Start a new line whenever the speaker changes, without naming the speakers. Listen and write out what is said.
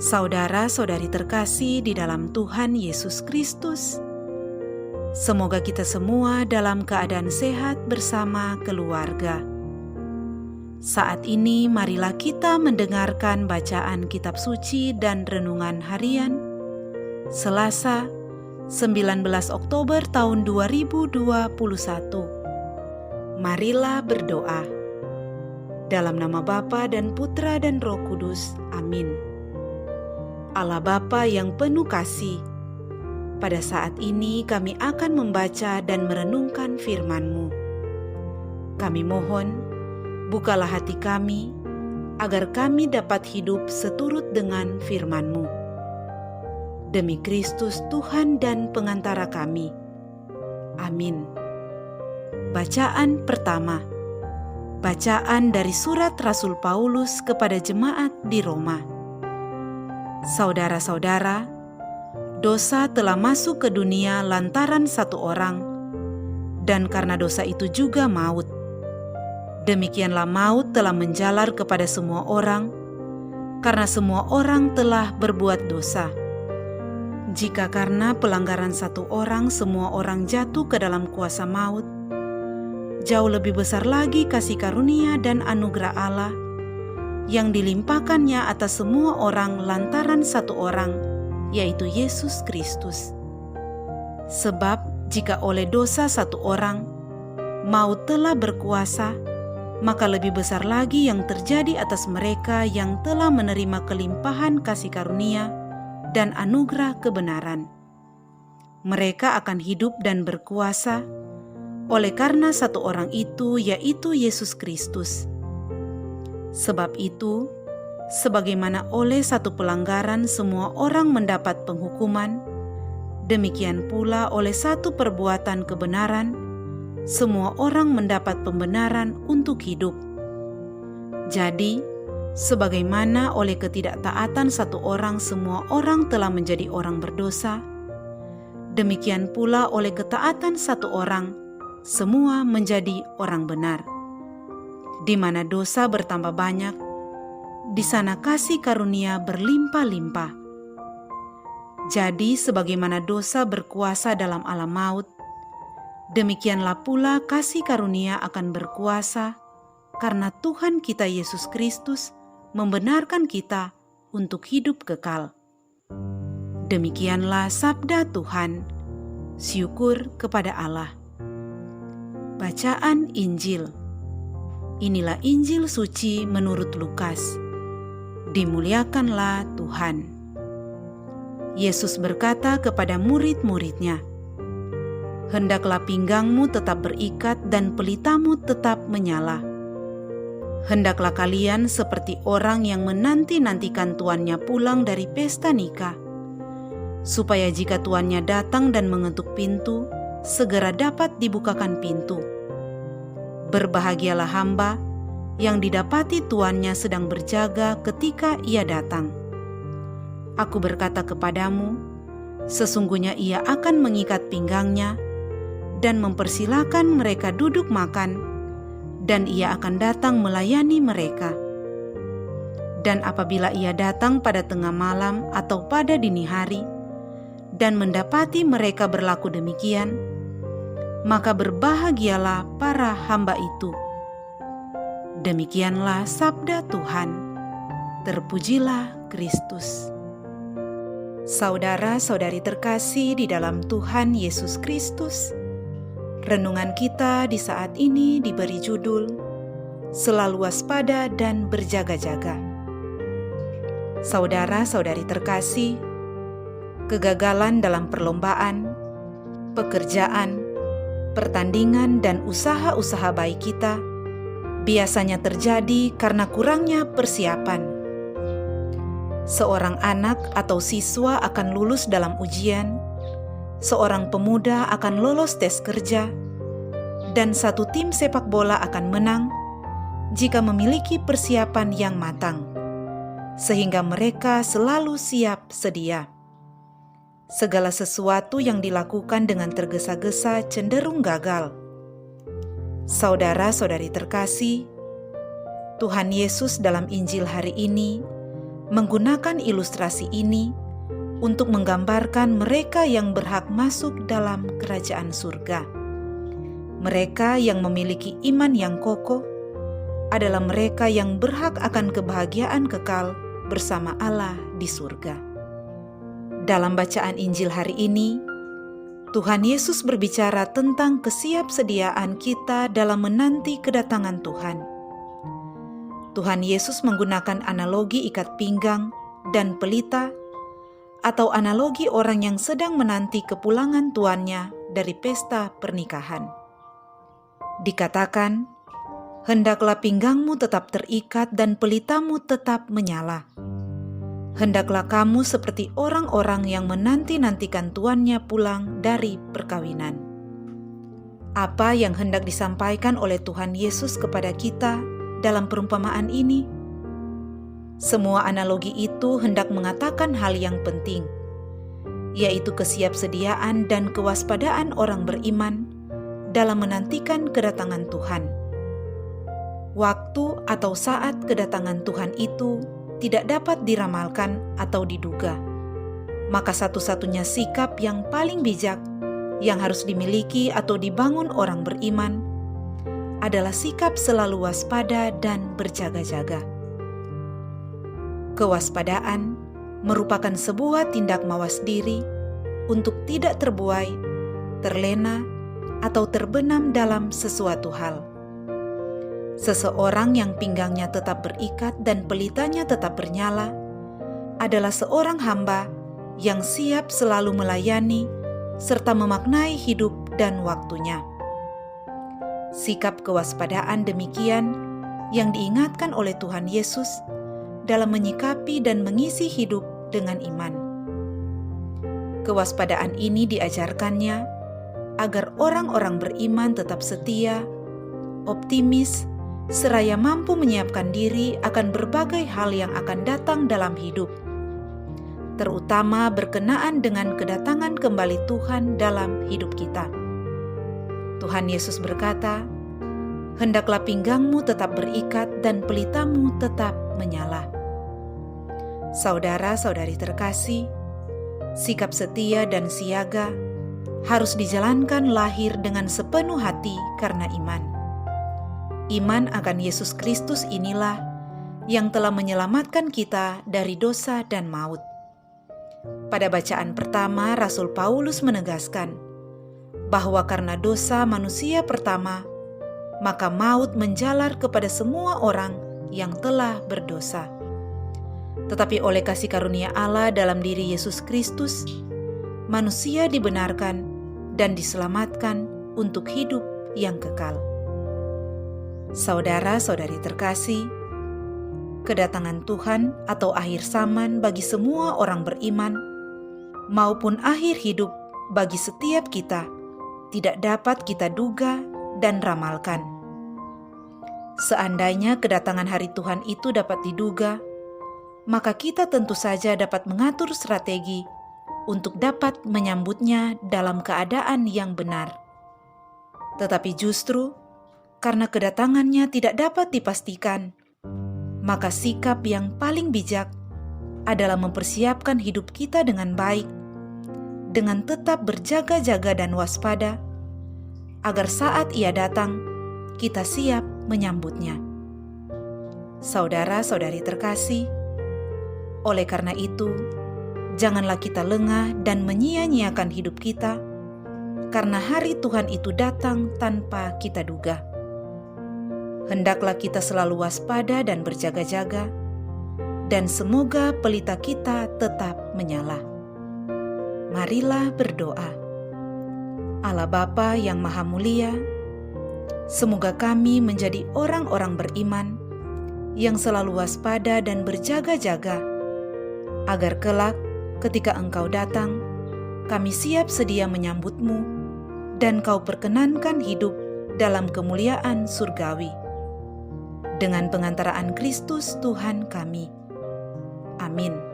Saudara-saudari terkasih di dalam Tuhan Yesus Kristus, semoga kita semua dalam keadaan sehat bersama keluarga. Saat ini marilah kita mendengarkan bacaan kitab suci dan renungan harian Selasa 19 Oktober tahun 2021. Marilah berdoa. Dalam nama Bapa dan Putra dan Roh Kudus. Amin. Allah Bapa yang penuh kasih, pada saat ini kami akan membaca dan merenungkan firman-Mu. Kami mohon, bukalah hati kami, agar kami dapat hidup seturut dengan firman-Mu. Demi Kristus Tuhan dan pengantara kami. Amin. Bacaan pertama. Bacaan dari surat Rasul Paulus kepada jemaat di Roma. Saudara-saudara, dosa telah masuk ke dunia lantaran satu orang, dan karena dosa itu juga maut. Demikianlah maut telah menjalar kepada semua orang, karena semua orang telah berbuat dosa. Jika karena pelanggaran satu orang semua orang jatuh ke dalam kuasa maut, jauh lebih besar lagi kasih karunia dan anugerah Allah yang dilimpahkannya atas semua orang lantaran satu orang, yaitu Yesus Kristus. Sebab jika oleh dosa satu orang, maut telah berkuasa, maka lebih besar lagi yang terjadi atas mereka yang telah menerima kelimpahan kasih karunia dan anugerah kebenaran. Mereka akan hidup dan berkuasa oleh karena satu orang itu, yaitu Yesus Kristus. Sebab itu, sebagaimana oleh satu pelanggaran semua orang mendapat penghukuman, demikian pula oleh satu perbuatan kebenaran, semua orang mendapat pembenaran untuk hidup. Jadi, sebagaimana oleh ketidaktaatan satu orang semua orang telah menjadi orang berdosa, demikian pula oleh ketaatan satu orang semua menjadi orang benar. Di mana dosa bertambah banyak, di sana kasih karunia berlimpah-limpah. Jadi sebagaimana dosa berkuasa dalam alam maut, demikianlah pula kasih karunia akan berkuasa karena Tuhan kita Yesus Kristus membenarkan kita untuk hidup kekal. Demikianlah sabda Tuhan. Syukur kepada Allah. Bacaan Injil. Inilah Injil suci menurut Lukas. Dimuliakanlah Tuhan. Yesus berkata kepada murid-muridnya, "Hendaklah pinggangmu tetap berikat dan pelitamu tetap menyala. Hendaklah kalian seperti orang yang menanti-nantikan tuannya pulang dari pesta nikah, supaya jika tuannya datang dan mengetuk pintu, segera dapat dibukakan pintu. Berbahagialah hamba yang didapati tuannya sedang berjaga ketika ia datang. Aku berkata kepadamu, sesungguhnya ia akan mengikat pinggangnya dan mempersilakan mereka duduk makan, dan ia akan datang melayani mereka. Dan apabila ia datang pada tengah malam atau pada dini hari, dan mendapati mereka berlaku demikian, maka berbahagialah para hamba itu." Demikianlah sabda Tuhan. Terpujilah Kristus. Saudara-saudari terkasih di dalam Tuhan Yesus Kristus, renungan kita di saat ini diberi judul Selalu Waspada dan Berjaga-jaga. Saudara-saudari terkasih, kegagalan dalam perlombaan, pekerjaan, pertandingan dan usaha-usaha baik kita biasanya terjadi karena kurangnya persiapan. Seorang anak atau siswa akan lulus dalam ujian, seorang pemuda akan lolos tes kerja, dan satu tim sepak bola akan menang jika memiliki persiapan yang matang, sehingga mereka selalu siap sedia. Segala sesuatu yang dilakukan dengan tergesa-gesa cenderung gagal. Saudara-saudari terkasih, Tuhan Yesus dalam Injil hari ini menggunakan ilustrasi ini untuk menggambarkan mereka yang berhak masuk dalam kerajaan surga. Mereka yang memiliki iman yang kokoh adalah mereka yang berhak akan kebahagiaan kekal bersama Allah di surga. Dalam bacaan Injil hari ini, Tuhan Yesus berbicara tentang kesiapsediaan kita dalam menanti kedatangan Tuhan. Tuhan Yesus menggunakan analogi ikat pinggang dan pelita, atau analogi orang yang sedang menanti kepulangan tuannya dari pesta pernikahan. Dikatakan, hendaklah pinggangmu tetap terikat dan pelitamu tetap menyala. Hendaklah kamu seperti orang-orang yang menanti-nantikan tuannya pulang dari perkawinan. Apa yang hendak disampaikan oleh Tuhan Yesus kepada kita dalam perumpamaan ini? Semua analogi itu hendak mengatakan hal yang penting, yaitu kesiapsediaan dan kewaspadaan orang beriman dalam menantikan kedatangan Tuhan. Waktu atau saat kedatangan Tuhan itu tidak dapat diramalkan atau diduga. Maka satu-satunya sikap yang paling bijak yang harus dimiliki atau dibangun orang beriman adalah sikap selalu waspada dan berjaga-jaga. Kewaspadaan merupakan sebuah tindak mawas diri untuk tidak terbuai, terlena, atau terbenam dalam sesuatu hal. Seseorang yang pinggangnya tetap berikat dan pelitanya tetap bernyala adalah seorang hamba yang siap selalu melayani serta memaknai hidup dan waktunya. Sikap kewaspadaan demikian yang diingatkan oleh Tuhan Yesus dalam menyikapi dan mengisi hidup dengan iman. Kewaspadaan ini diajarkannya agar orang-orang beriman tetap setia, optimis, seraya mampu menyiapkan diri akan berbagai hal yang akan datang dalam hidup, terutama berkenaan dengan kedatangan kembali Tuhan dalam hidup kita. Tuhan Yesus berkata, hendaklah pinggangmu tetap berikat dan pelitamu tetap menyala. Saudara-saudari terkasih, sikap setia dan siaga harus dijalankan lahir dengan sepenuh hati karena iman. Iman akan Yesus Kristus inilah yang telah menyelamatkan kita dari dosa dan maut. Pada bacaan pertama, Rasul Paulus menegaskan bahwa karena dosa manusia pertama, maka maut menjalar kepada semua orang yang telah berdosa. Tetapi oleh kasih karunia Allah dalam diri Yesus Kristus, manusia dibenarkan dan diselamatkan untuk hidup yang kekal. Saudara-saudari terkasih, kedatangan Tuhan atau akhir zaman bagi semua orang beriman maupun akhir hidup bagi setiap kita tidak dapat kita duga dan ramalkan. Seandainya kedatangan hari Tuhan itu dapat diduga, maka kita tentu saja dapat mengatur strategi untuk dapat menyambutnya dalam keadaan yang benar. Tetapi justru karena kedatangannya tidak dapat dipastikan, maka sikap yang paling bijak adalah mempersiapkan hidup kita dengan baik, dengan tetap berjaga-jaga dan waspada, agar saat Ia datang, kita siap menyambutnya. Saudara-saudari terkasih, oleh karena itu, janganlah kita lengah dan menyia-nyiakan hidup kita, karena hari Tuhan itu datang tanpa kita duga. Hendaklah kita selalu waspada dan berjaga-jaga, dan semoga pelita kita tetap menyala. Marilah berdoa. Allah Bapa yang Maha Mulia, semoga kami menjadi orang-orang beriman yang selalu waspada dan berjaga-jaga, agar kelak ketika Engkau datang, kami siap sedia menyambut-Mu dan Kau perkenankan hidup dalam kemuliaan surgawi. Dengan pengantaraan Kristus Tuhan kami. Amin.